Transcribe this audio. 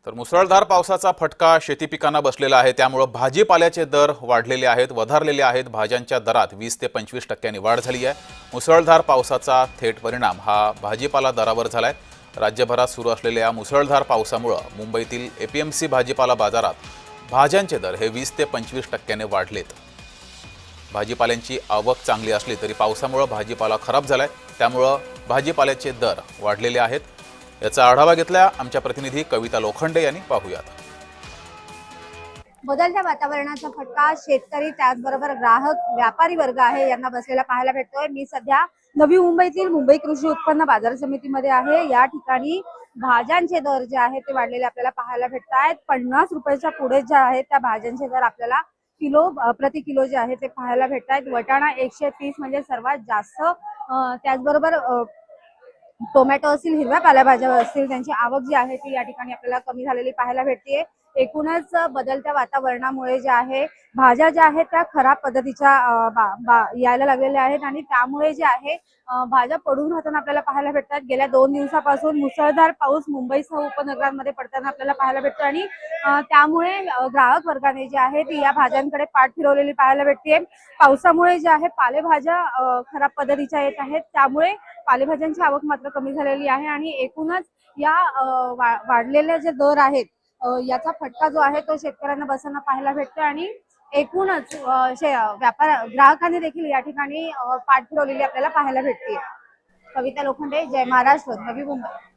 तर मुसळधार पावसाचा फटका शेती पिकांना बसलेला आहे। त्यामुळे भाजीपाल्याचे दर वाढलेले आहेत, वधारलेले आहेत। भाज्यांच्या दरात 20 ते 25% वाढ झाली आहे। मुसळधार पावसाचा थेट परिणाम हा भाजीपाला दरावर झालाय। राज्यभरात सुरू असलेल्या मुसळधार पावसामुळे मुंबईतील एपीएमसी भाजीपाला बाजारात भाज्यांचे दर हे 20 ते 25% वाढलेत। भाजीपाल्यांची आवक चांगली असली तरी पावसामुळे भाजीपाला खराब झालाय, त्यामुळे भाजीपाल्याचे दर वाढलेले आहेत। याचा आढावा घेतला आमच्या प्रतिनिधी कविता लोखंडे यांनी। पाहूयात। बदलत्या वातावरणाचा फटका शेतकरी त्याचबरोबर ग्राहक व्यापारी वर्ग आहे यांना बसलेला पाहायला भेटतोय। मी सध्या नवी मुंबईतील मुंबई कृषी उत्पन्न बाजार समितीमध्ये आहे। या ठिकाणी भाज्यांचे दर जे आहेत ते वाढलेले आपल्याला पाहायला भेटतात। 50 रुपयाच्या पुढे जे आहेत त्या भाज्यांचे दर आपल्याला प्रति किलो जे आहे ते पाहायला भेटतात। वटाणा 130 म्हणजे सर्वात जास्त, त्याचबरोबर टोमॅटो असतील, हिरव्या पालेभाज्या असतील, त्यांची आवक जी आहे ती या ठिकाणी आपल्याला कमी झालेली पाहायला भेटते। एकूणच बदलत्या वातावरणामुळे जे आहे भाज्या ज्या आहेत त्या खराब पद्धतीच्या यायला लागलेल्या आहेत आणि त्यामुळे जे आहे भाज्या पडून राहताना आपल्याला पाहायला भेटतात। गेल्या 2 दिवसापासून मुसळधार पाऊस मुंबईसह उपनगरांमध्ये पडताना आपल्याला पाहायला भेटतो आणि त्यामुळे ग्राहक वर्गाने जे आहे ती या भाज्यांकडे पाठ फिरवलेली पाहायला भेटते। पावसामुळे जे आहे पालेभाज्या खराब पद्धतीच्या येत आहेत, त्यामुळे पालेभाज्यांची आवक मात्र कमी झालेली आहे आणि एकूणच या वाढलेले जे दर आहेत याचा फटका जो आहे तो शेतकऱ्यांना बसताना पाहायला भेटतो आणि एकूणच ग्राहकांनी देखील या ठिकाणी पाठ फिरवलेली आपल्याला पाहायला भेटते। कविता लोखंडे, जय महाराष्ट्र, नवी मुंबई।